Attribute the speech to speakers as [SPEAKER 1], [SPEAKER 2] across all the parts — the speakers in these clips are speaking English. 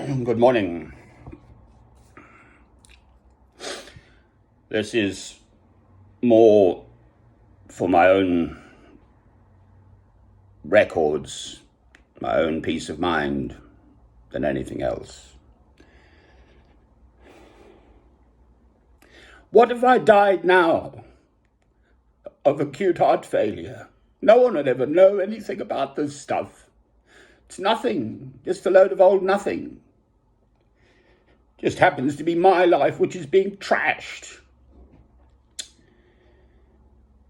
[SPEAKER 1] Good morning. This is more for my own records, my own peace of mind than anything else. What if I died now of acute heart failure? No one would ever know anything about this stuff. It's nothing, just a load of old nothing. Just happens to be my life which is being trashed.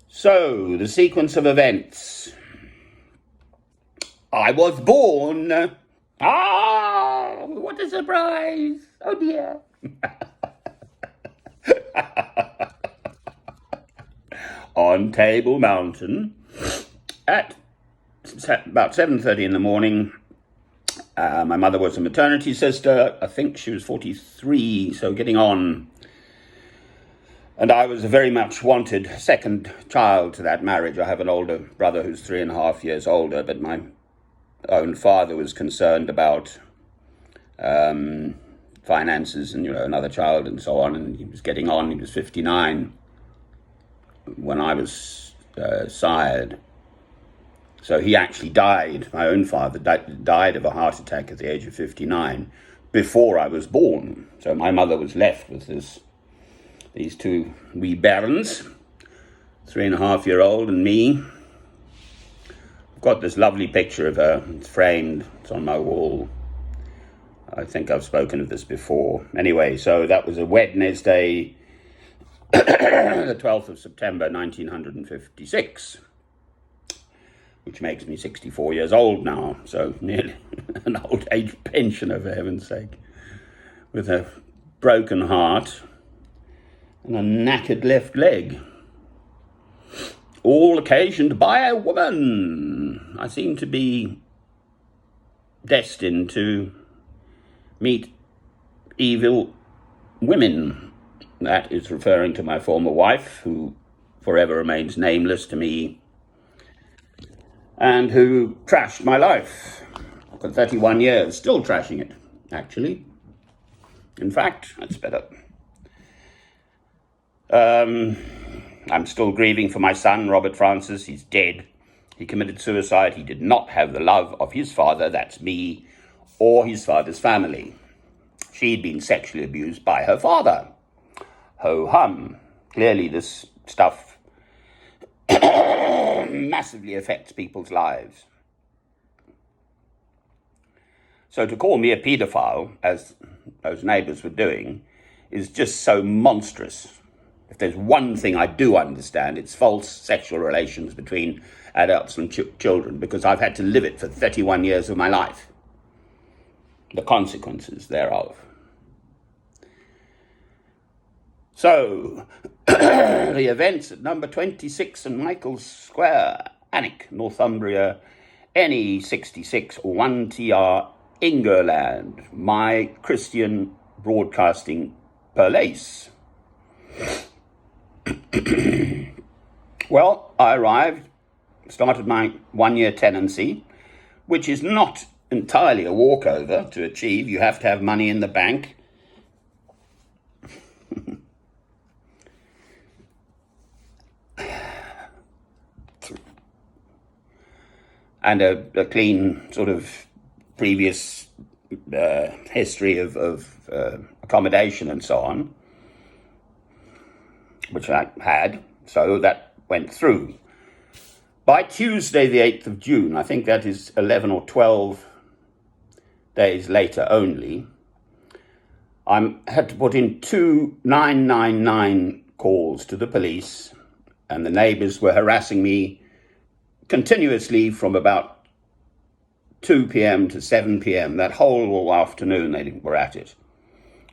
[SPEAKER 1] So, the sequence of events. I was born. What a surprise. Oh dear. On Table Mountain at about 7:30 in the morning. My mother was a maternity sister. I think she was 43, so getting on. And I was a very much wanted second child to that marriage. I have an older brother who's 3.5 years older, but my own father was concerned about finances and, another child and so on. And he was getting on. He was 59 when I was sired. So he actually died, my own father died of a heart attack at the age of 59 before I was born. So my mother was left with these two wee bairns, 3.5-year-old and me. I've got this lovely picture of her. It's framed, it's on my wall. I think I've spoken of this before. Anyway, so that was a Wednesday, the 12th of September, 1956. Which makes me 64 years old now, so nearly an old age pensioner, for heaven's sake, with a broken heart and a knackered left leg, all occasioned by a woman. I seem to be destined to meet evil women. That is referring to my former wife, who forever remains nameless to me, and who trashed my life for 31 years, still trashing it, actually. In fact, that's better. I'm still grieving for my son, Robert Francis. He's dead. He committed suicide. He did not have the love of his father, that's me, or his father's family. She'd been sexually abused by her father. Ho-hum. Clearly this stuff massively affects people's lives. So to call me a paedophile, as those neighbours were doing, is just so monstrous. If there's one thing I do understand, it's false sexual relations between adults and children, because I've had to live it for 31 years of my life. The consequences thereof. So, the events at number 26 St Michael's Square, Alnwick, Northumbria, NE66 1TR, England, my Christian broadcasting place. Well, I arrived, started my 1-year tenancy, which is not entirely a walkover to achieve. You have to have money in the bank. And a clean sort of previous history of accommodation and so on, which I had, so that went through. By Tuesday, the 8th of June, I think that is 11 or 12 days later only, I had to put in 2 999 calls to the police, and the neighbours were harassing me continuously from about 2 p.m. to 7 p.m. That whole afternoon they were at it.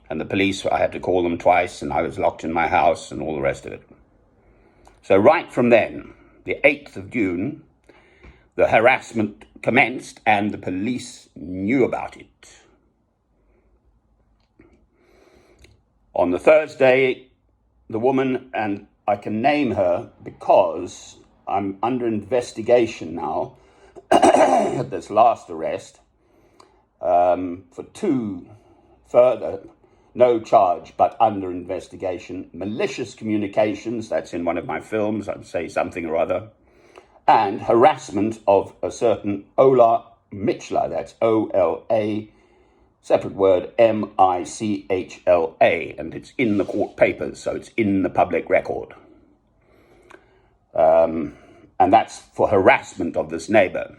[SPEAKER 1] And the police, I had to call them twice, and I was locked in my house and all the rest of it. So right from then, the 8th of June, the harassment commenced and the police knew about it. On the Thursday, the woman, and I can name her because I'm under investigation now at this last arrest, for 2 further, no charge but under investigation, malicious communications, that's in one of my films, I'd say something or other, and harassment of a certain Ola Michla, that's O-L-A, separate word, M-I-C-H-L-A, and it's in the court papers, so it's in the public record. And that's for harassment of this neighbour,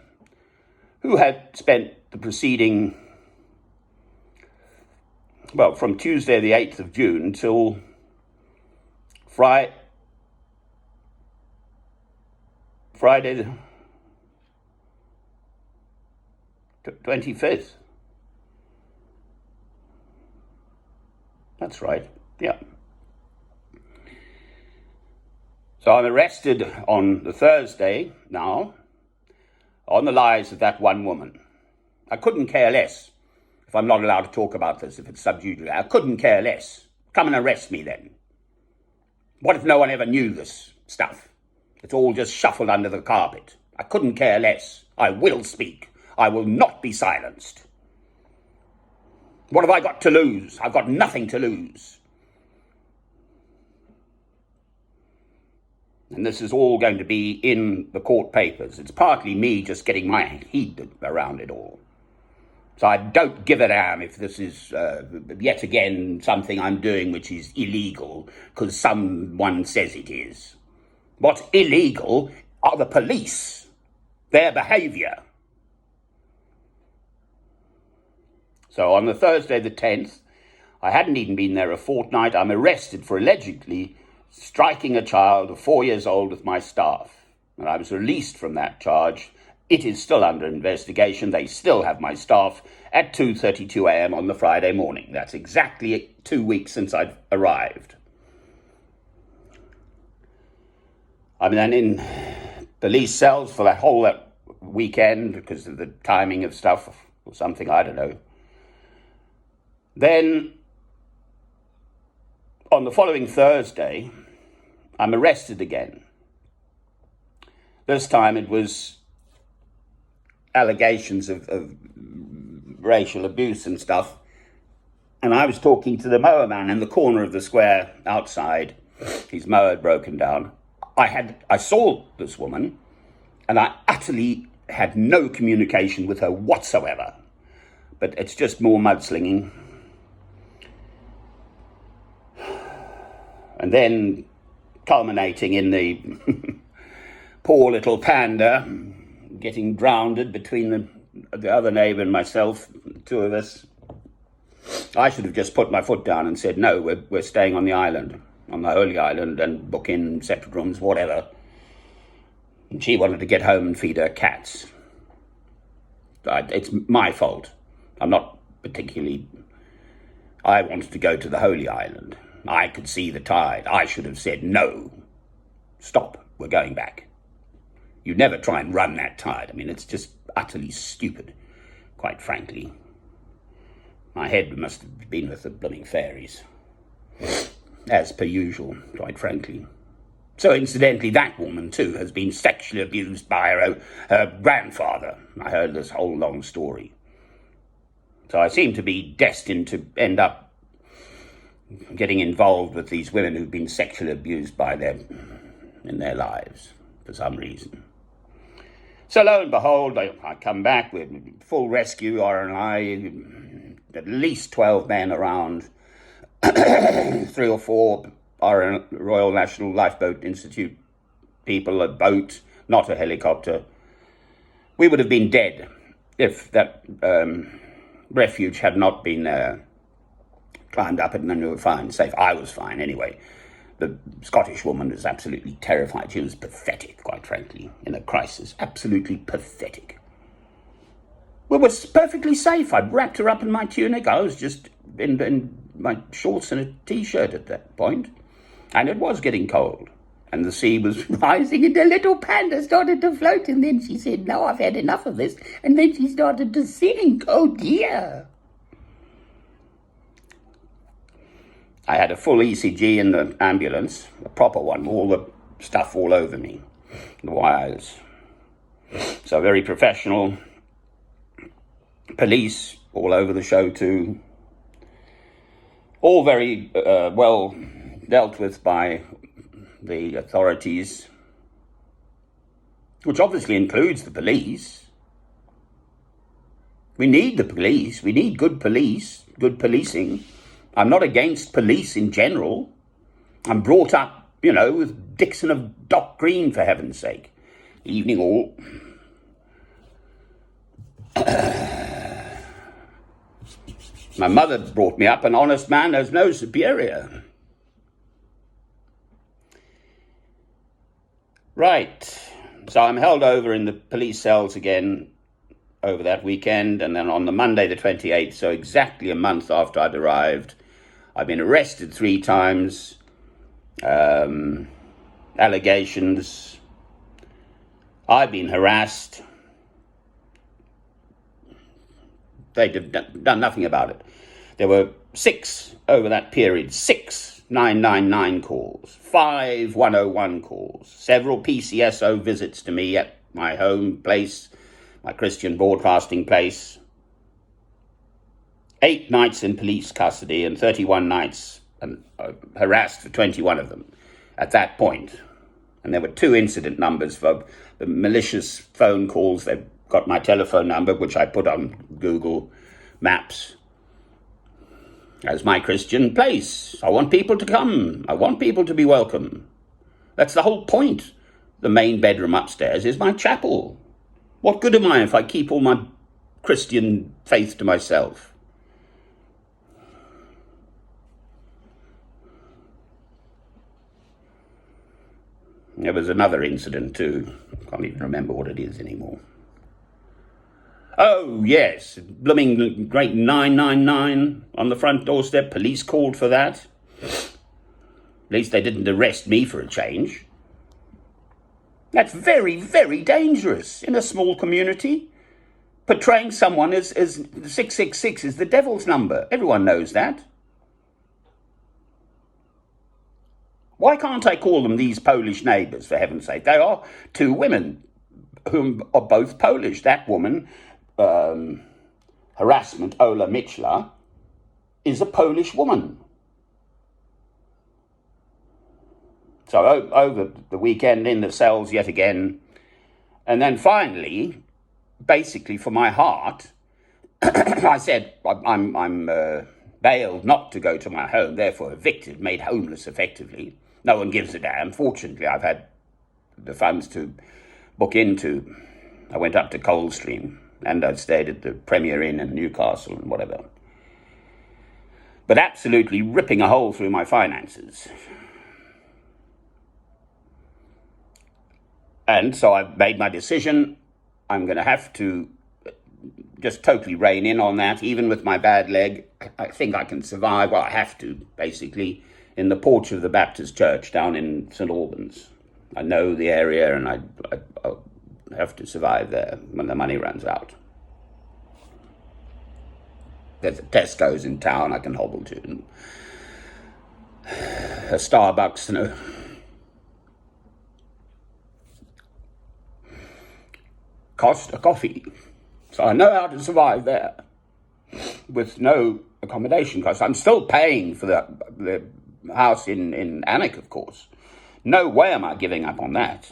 [SPEAKER 1] who had spent the preceding, well, from Tuesday the 8th of June till Friday the 25th. That's right, yeah. So I'm arrested on the Thursday now on the lies of that one woman. I couldn't care less if I'm not allowed to talk about this, if it's sub judice. I couldn't care less. Come and arrest me then. What if no one ever knew this stuff? It's all just shuffled under the carpet. I couldn't care less. I will speak. I will not be silenced. What have I got to lose? I've got nothing to lose. And this is all going to be in the court papers. It's partly me just getting my head around it all. So I don't give a damn if this is yet again something I'm doing which is illegal because someone says it is. What's illegal are the police, their behaviour. So on the Thursday the 10th, I hadn't even been there a fortnight, I'm arrested for allegedly striking a child of 4 years old with my staff. And I was released from that charge. It is still under investigation. They still have my staff at 2:32 a.m. on the Friday morning. That's exactly 2 weeks since I'd arrived. I'm then in police cells for that whole weekend because of the timing of stuff or something, I don't know. Then, on the following Thursday, I'm arrested again. This time it was allegations of racial abuse and stuff. And I was talking to the mower man in the corner of the square outside. His mower had broken down. I saw this woman, and I utterly had no communication with her whatsoever. But it's just more mudslinging. And then culminating in the poor little panda getting drowned between the other neighbour and myself, the two of us. I should have just put my foot down and said, no, we're staying on the island, on the Holy Island, and book in separate rooms, whatever. And she wanted to get home and feed her cats. It's my fault. I'm not particularly... I wanted to go to the Holy Island. I could see the tide. I should have said, no, stop, we're going back. You never try and run that tide. I mean, it's just utterly stupid, quite frankly. My head must have been with the blooming fairies, as per usual, quite frankly. So incidentally, that woman too has been sexually abused by her grandfather. I heard this whole long story. So I seem to be destined to end up getting involved with these women who've been sexually abused by them in their lives for some reason. So lo and behold, I come back with full rescue, RNI, at least 12 men around, 3 or 4 are Royal National Lifeboat Institute people, a boat, not a helicopter. We would have been dead if that refuge had not been climbed up it and then we were fine, safe. I was fine anyway. The Scottish woman was absolutely terrified. She was pathetic, quite frankly, in a crisis. Absolutely pathetic. We were perfectly safe. I'd wrapped her up in my tunic. I was just in my shorts and a T-shirt at that point. And it was getting cold. And the sea was rising and the little panda started to float. And then she said, no, I've had enough of this. And then she started to sink. Oh, dear. I had a full ECG in the ambulance, a proper one, all the stuff all over me, the wires. So very professional. Police all over the show too. All very well dealt with by the authorities, which obviously includes the police. We need the police. We need good police, good policing. I'm not against police in general. I'm brought up, with Dixon of Dock Green, for heaven's sake. Evening all. My mother brought me up, an honest man has no superior. Right. So I'm held over in the police cells again over that weekend, and then on the Monday the 28th, so exactly a month after I'd arrived, I've been arrested 3 times, allegations, I've been harassed, they've done nothing about it. There were 6 over that period, 6 999 calls, 5 101 calls, several PCSO visits to me at my home place, my Christian broadcasting place, 8 nights in police custody and 31 nights, and harassed for 21 of them at that point. And there were 2 incident numbers for the malicious phone calls. They've got my telephone number, which I put on Google Maps as my Christian place. I want people to come. I want people to be welcome. That's the whole point. The main bedroom upstairs is my chapel. What good am I if I keep all my Christian faith to myself? There was another incident too. I can't even remember what it is anymore. Oh, yes, blooming great 999 on the front doorstep. Police called for that. At least they didn't arrest me for a change. That's very, very dangerous in a small community. Portraying someone as 666 is the devil's number. Everyone knows that. Why can't I call them these Polish neighbours, for heaven's sake? They are 2 women who are both Polish. That woman, harassment, Ola Michla, is a Polish woman. So over the weekend in the cells yet again. And then finally, basically for my heart, I said, I'm bailed not to go to my home, therefore evicted, made homeless effectively. No one gives a damn. Fortunately, I've had the funds to book into. I went up to Coldstream and I stayed at the Premier Inn in Newcastle and whatever. But absolutely ripping a hole through my finances. And so I've made my decision. I'm going to have to just totally rein in on that. Even with my bad leg, I think I can survive. Well, I have to, basically, in the porch of the Baptist church down in St. Albans. I know the area and I'll have to survive there when the money runs out. There's a Tesco's in town I can hobble to. And a Starbucks and a coffee. So I know how to survive there with no accommodation costs. I'm still paying for the house in Alnwick, of course. No way am I giving up on that.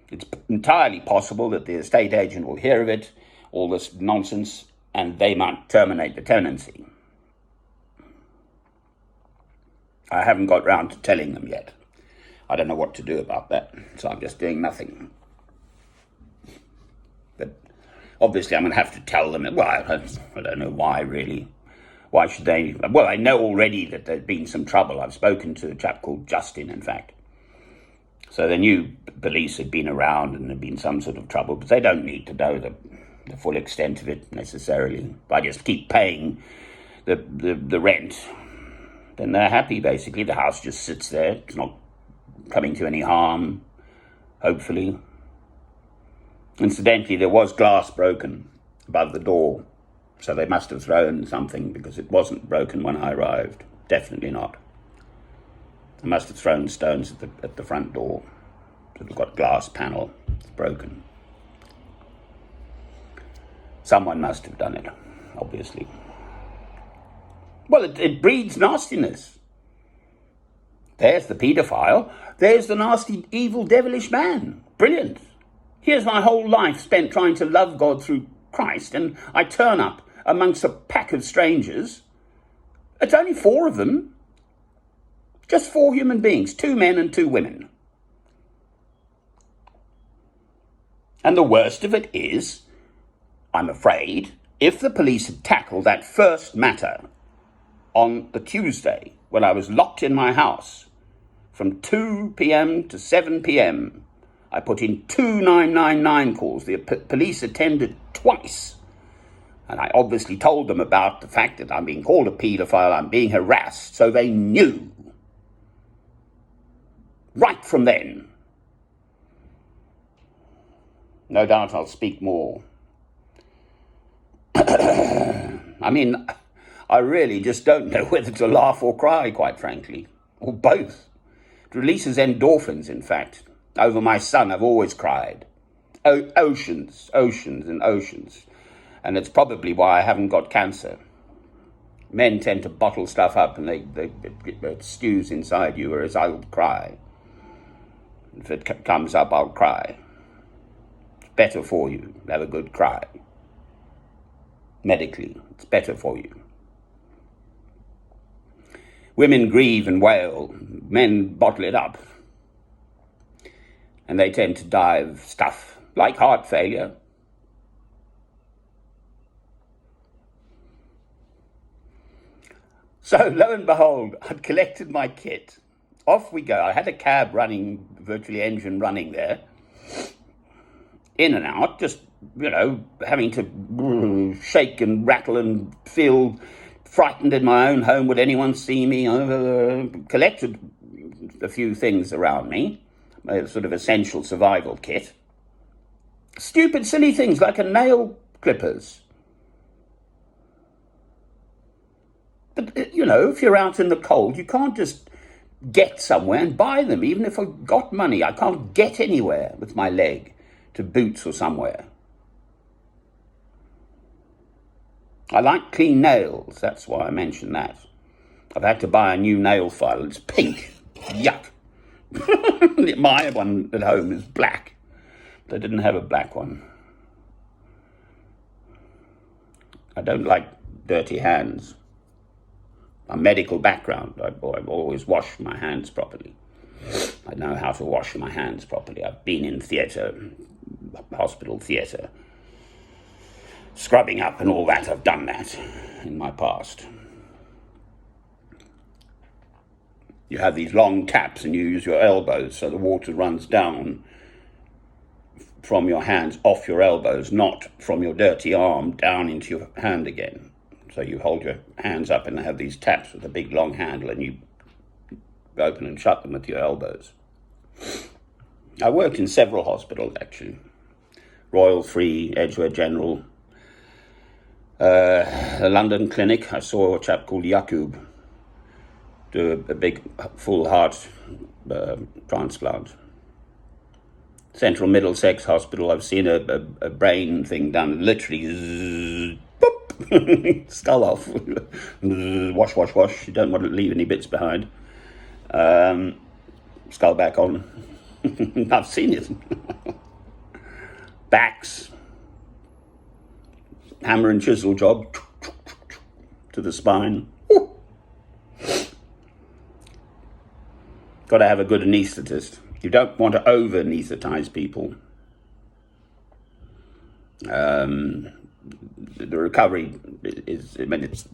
[SPEAKER 1] It's entirely possible that the estate agent will hear of it, all this nonsense, and they might terminate the tenancy. I haven't got round to telling them yet. I don't know what to do about that, so I'm just doing nothing. But obviously I'm going to have to tell them. Well, I don't know why, really. Why should they? Well, I know already that there's been some trouble. I've spoken to a chap called Justin, in fact. So they knew police had been around and there'd been some sort of trouble, but they don't need to know the full extent of it necessarily. If I just keep paying the rent, then they're happy, basically. The house just sits there. It's not coming to any harm, hopefully. Incidentally, there was glass broken above the door, so they must have thrown something because it wasn't broken when I arrived. Definitely not. They must have thrown stones at the front door. So we've got glass panel. It's broken. Someone must have done it. obviously. Well, it breeds nastiness. There's the paedophile. There's the nasty, evil, devilish man. Brilliant. Here's my whole life spent trying to love God through Christ, and I turn up amongst a pack of strangers. It's only 4 of them. Just 4 human beings, 2 men and 2 women. And the worst of it is, I'm afraid, if the police had tackled that first matter on the Tuesday when I was locked in my house from 2 p.m. to 7 p.m., I put in 2 999 calls. The police attended twice. And I obviously told them about the fact that I'm being called a paedophile, I'm being harassed, so they knew. Right from then. No doubt I'll speak more. I mean, I really just don't know whether to laugh or cry, quite frankly, or both. It releases endorphins, in fact. Over my son, I've always cried. Oceans and oceans. And it's probably why I haven't got cancer. Men tend to bottle stuff up and it stews inside you, whereas I'll cry. If it comes up, I'll cry. It's better for you. Have a good cry. Medically, it's better for you. Women grieve and wail. Men bottle it up. And they tend to die of stuff like heart failure. So, lo and behold, I'd collected my kit. Off we go. I had a cab running, virtually engine running there. In and out, just, having to shake and rattle and feel frightened in my own home. Would anyone see me? Collected a few things around me, a sort of essential survival kit. Stupid, silly things like a nail clippers. But, if you're out in the cold, you can't just get somewhere and buy them. Even if I've got money, I can't get anywhere with my leg to Boots or somewhere. I like clean nails. That's why I mentioned that. I've had to buy a new nail file. It's pink. Yuck. My one at home is black. They didn't have a black one. I don't like dirty hands. My medical background, I've always washed my hands properly. I know how to wash my hands properly. I've been in theatre, hospital theatre, scrubbing up and all that. I've done that in my past. You have these long taps and you use your elbows so the water runs down from your hands off your elbows, not from your dirty arm down into your hand again. So you hold your hands up and they have these taps with a big long handle and you open and shut them with your elbows. I worked in several hospitals, actually. Royal Free, Edgware General, a London clinic. I saw a chap called Yakub do a big full heart transplant. Central Middlesex Hospital, I've seen a brain thing done, literally, zzz, boop, skull off, wash, wash, wash. You don't want to leave any bits behind. Skull back on. I've seen it. Backs, hammer and chisel job to the spine. Got to have a good anaesthetist. You don't want to over-anaesthetize people. The recovery is, it's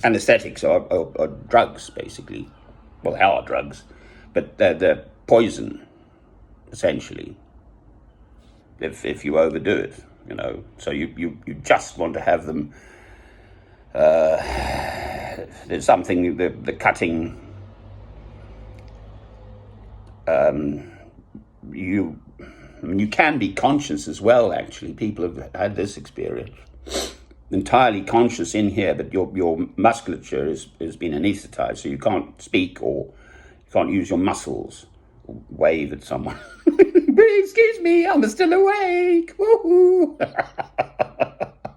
[SPEAKER 1] anaesthetics or drugs, basically. Well, they are drugs, but they're poison, essentially, if you overdo it, So you just want to have them, there's something, the cutting, you can be conscious as well, actually. People have had this experience. Entirely conscious in here, but your musculature has been anaesthetized, so you can't speak or you can't use your muscles or wave at someone. Excuse me, I'm still awake. Woo-hoo.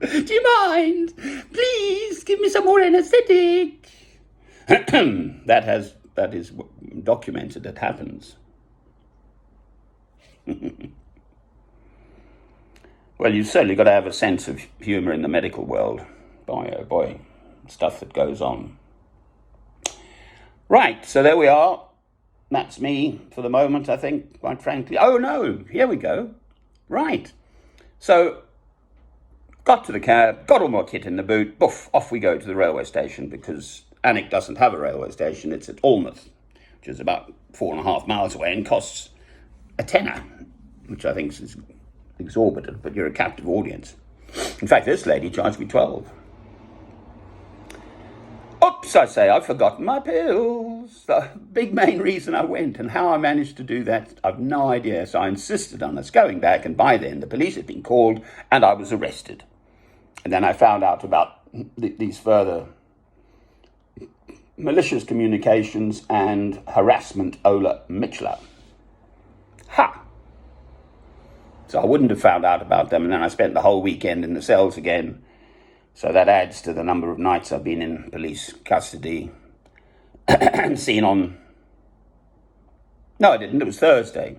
[SPEAKER 1] Do you mind? Please give me some more anesthetic. That is documented. It happens. Well, you've certainly got to have a sense of humour in the medical world. Boy, oh boy, stuff that goes on. Right, so there we are. That's me for the moment, I think, quite frankly. Oh, no, here we go. Right. So, got to the cab, got all my kit in the boot, boof, off we go to the railway station, because Alnwick doesn't have a railway station. It's at Alnwick, which is about 4.5 miles away and costs a tenner, which I think is exorbitant, but you're a captive audience. In fact, this lady charged me 12. Oops, I say, I've forgotten my pills. The big main reason I went, and how I managed to do that, I've no idea. So I insisted on us going back, and by then the police had been called and I was arrested. And then I found out about these further malicious communications and harassment Ola Mitchler. Ha! So I wouldn't have found out about them, and then I spent the whole weekend in the cells again. So that adds to the number of nights I've been in police custody and seen on... No, I didn't. It was Thursday.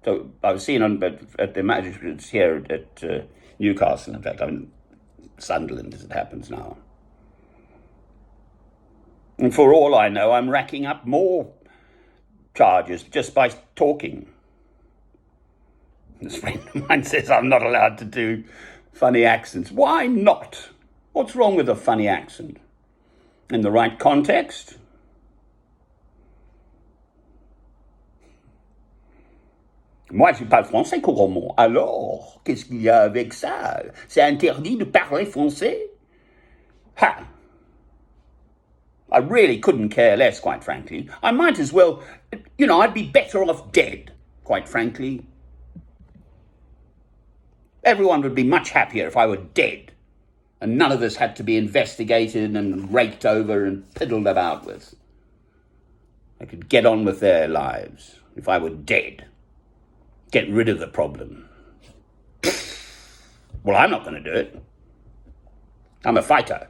[SPEAKER 1] So I was seen at the magistrates here at Newcastle. In fact, I'm in Sunderland as it happens now. And for all I know, I'm racking up more charges just by talking. This friend of mine says I'm not allowed to do funny accents. Why not? What's wrong with a funny accent? In the right context? Moi, je parle français couramment. Alors, qu'est-ce qu'il y a avec ça? C'est interdit de parler français? Ha! I really couldn't care less, quite frankly. I might as well, I'd be better off dead, quite frankly. Everyone would be much happier if I were dead, and none of this had to be investigated and raked over and piddled about with. I could get on with their lives if I were dead. Get rid of the problem. Well, I'm not going to do it. I'm a fighter.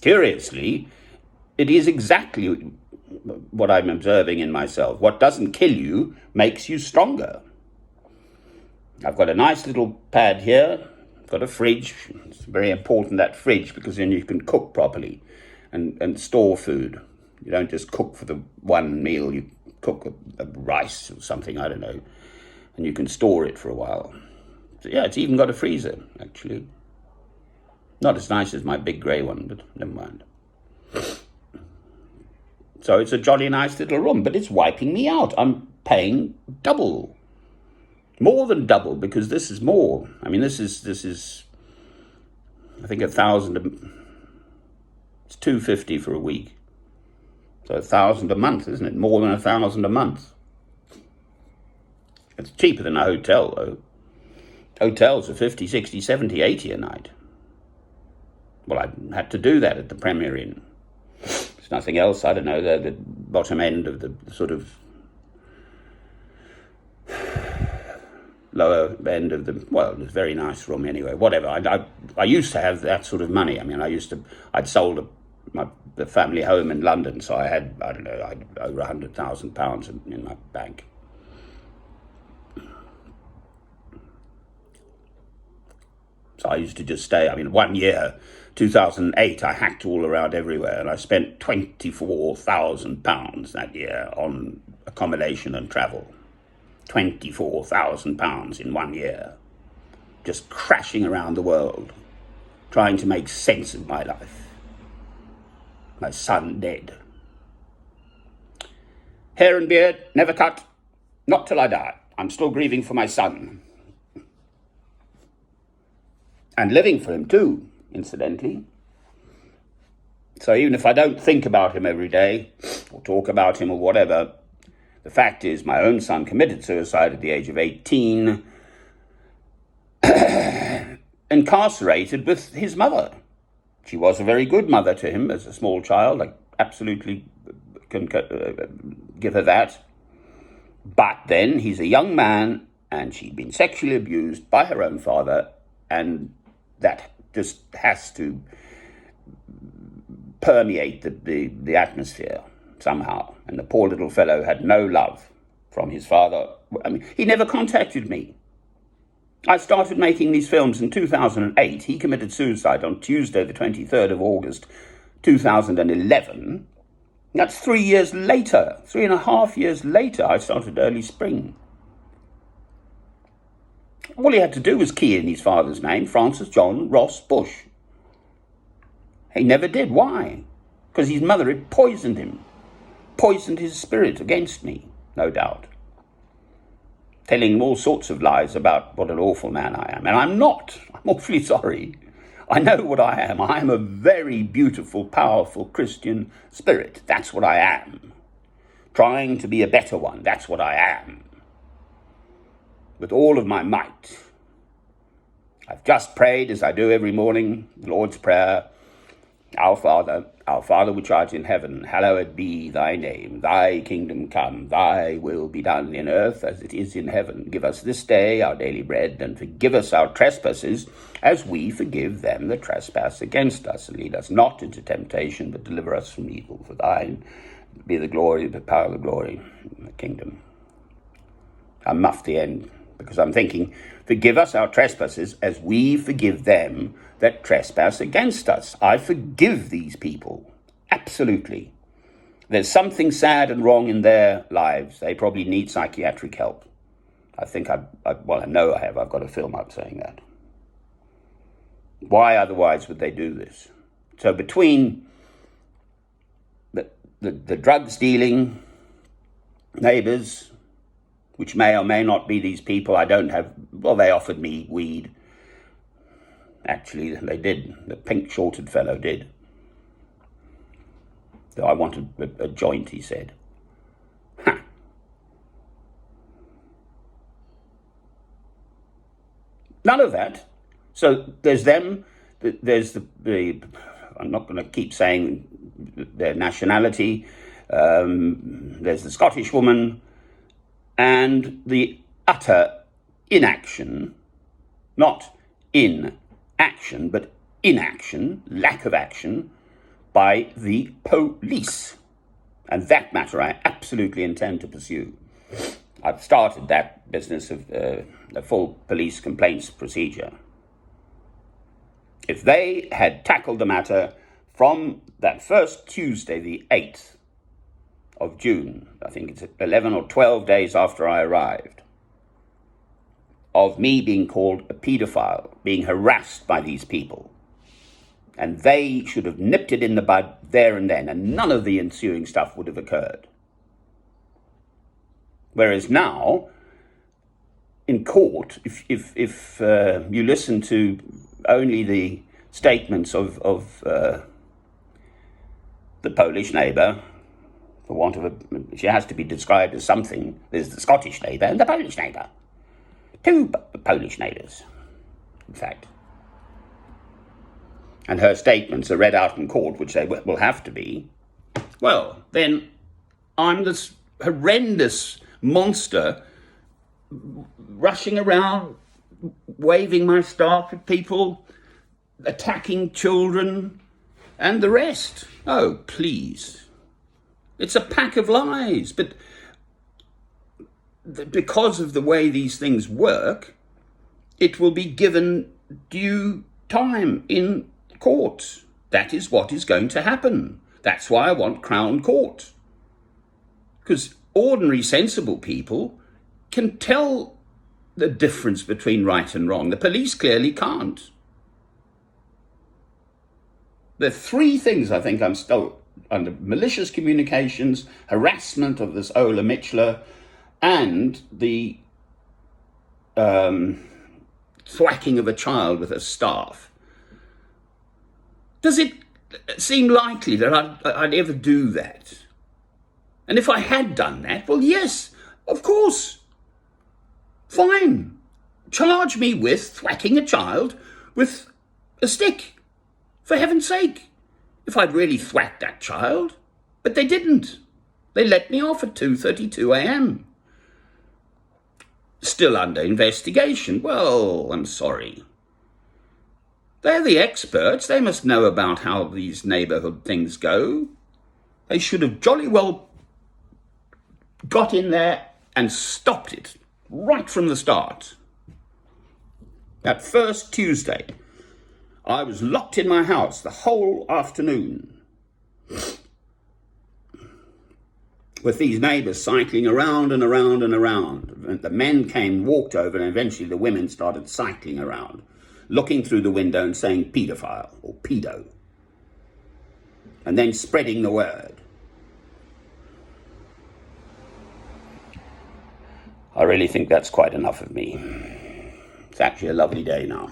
[SPEAKER 1] Curiously, it is exactly what I'm observing in myself. What doesn't kill you makes you stronger. I've got a nice little pad here. I've got a fridge. It's very important, that fridge, because then you can cook properly and store food. You don't just cook for the one meal. You cook a rice or something, I don't know, and you can store it for a while. So yeah, it's even got a freezer, actually. Not as nice as my big grey one, but never mind. So it's a jolly nice little room, but it's wiping me out. I'm paying double. More than double, because this is more. I mean, this is I think 1,000, it's $250 for a week. So 1,000 a month, isn't it? More than 1,000 a month. It's cheaper than a hotel, though. Hotels are 50, 60, 70, 80 a night. Well, I had to do that at the Premier Inn. There's nothing else. I don't know, the bottom end of the sort of lower end of the, well, it was a very nice room anyway, whatever. I used to have that sort of money. I mean, I'd sold the family home in London, so I had, I had over £100,000 in my bank. So I used to just stay. I mean, 1 year, 2008, I hacked all around everywhere, and I spent £24,000 that year on accommodation and travel. £24,000 in 1 year, just crashing around the world, trying to make sense of my life. My son dead. Hair and beard, never cut, not till I die. I'm still grieving for my son. And living for him too, incidentally. So even if I don't think about him every day, or talk about him or whatever, the fact is my own son committed suicide at the age of 18, incarcerated with his mother. She was a very good mother to him as a small child. I absolutely can give her that. But then he's a young man, and she'd been sexually abused by her own father, and that just has to permeate the atmosphere somehow. And the poor little fellow had no love from his father. I mean, he never contacted me. I started making these films in 2008. He committed suicide on Tuesday, the 23rd of August, 2011. That's 3 years later, 3.5 years later, I started Early Spring. All he had to do was key in his father's name, Francis John Ross Bush. He never did. Why? Because his mother had poisoned him, poisoned his spirit against me, no doubt, telling him all sorts of lies about what an awful man I am. And I'm not. I'm awfully sorry. I know what I am. I am a very beautiful, powerful Christian spirit. That's what I am. Trying to be a better one. That's what I am. With all of my might. I've just prayed, as I do every morning, the Lord's Prayer. Our Father which art in heaven, hallowed be thy name. Thy kingdom come, thy will be done in earth as it is in heaven. Give us this day our daily bread, and forgive us our trespasses, as we forgive them that trespass against us. And lead us not into temptation, but deliver us from evil. For thine be the glory, the power, the glory, and the kingdom. I muffed the end, because I'm thinking, forgive us our trespasses, as we forgive them that trespass against us. I forgive these people, absolutely. There's something sad and wrong in their lives. They probably need psychiatric help. I think I know I have. I've got a film out saying that. Why otherwise would they do this? So between the drugs dealing neighbors, which may or may not be these people, they offered me weed. Actually, they did. The pink-shorted fellow did. Though I wanted a joint, he said. Ha. None of that. So there's them, there's the I'm not going to keep saying their nationality, there's the Scottish woman, and the utter inaction, not in action, but inaction, lack of action, by the police. And that matter I absolutely intend to pursue. I've started that business of the full police complaints procedure. If they had tackled the matter from that first Tuesday, the 8th of June, I think it's 11 or 12 days after I arrived, of me being called a paedophile, being harassed by these people. And they should have nipped it in the bud there and then, and none of the ensuing stuff would have occurred. Whereas now, in court, if you listen to only the statements of the Polish neighbour, for want of she has to be described as something. There's the Scottish neighbour and the Polish neighbour. Two Polish neighbours, in fact. And her statements are read out in court, which they will have to be. Well, then I'm this horrendous monster rushing around, waving my staff at people, attacking children, and the rest. Oh, please. It's a pack of lies, but because of the way these things work, it will be given due time in court. That is what is going to happen. That's why I want Crown Court. Because ordinary, sensible people can tell the difference between right and wrong. The police clearly can't. There are three things I think I'm still under: malicious communications, harassment of this Ola Mitchler, and the thwacking of a child with a staff. Does it seem likely that I'd ever do that? And if I had done that, well, yes, of course. Fine. Charge me with thwacking a child with a stick, for heaven's sake. If I'd really thwacked that child. But they didn't. They let me off at 2:32 a.m. Still under investigation. Well, I'm sorry. They're the experts. They must know about how these neighbourhood things go. They should have jolly well got in there and stopped it right from the start. That first Tuesday, I was locked in my house the whole afternoon with these neighbours cycling around and around and around. And the men came, walked over, and eventually the women started cycling around, looking through the window and saying paedophile or pedo, and then spreading the word. I really think that's quite enough of me. It's actually a lovely day now.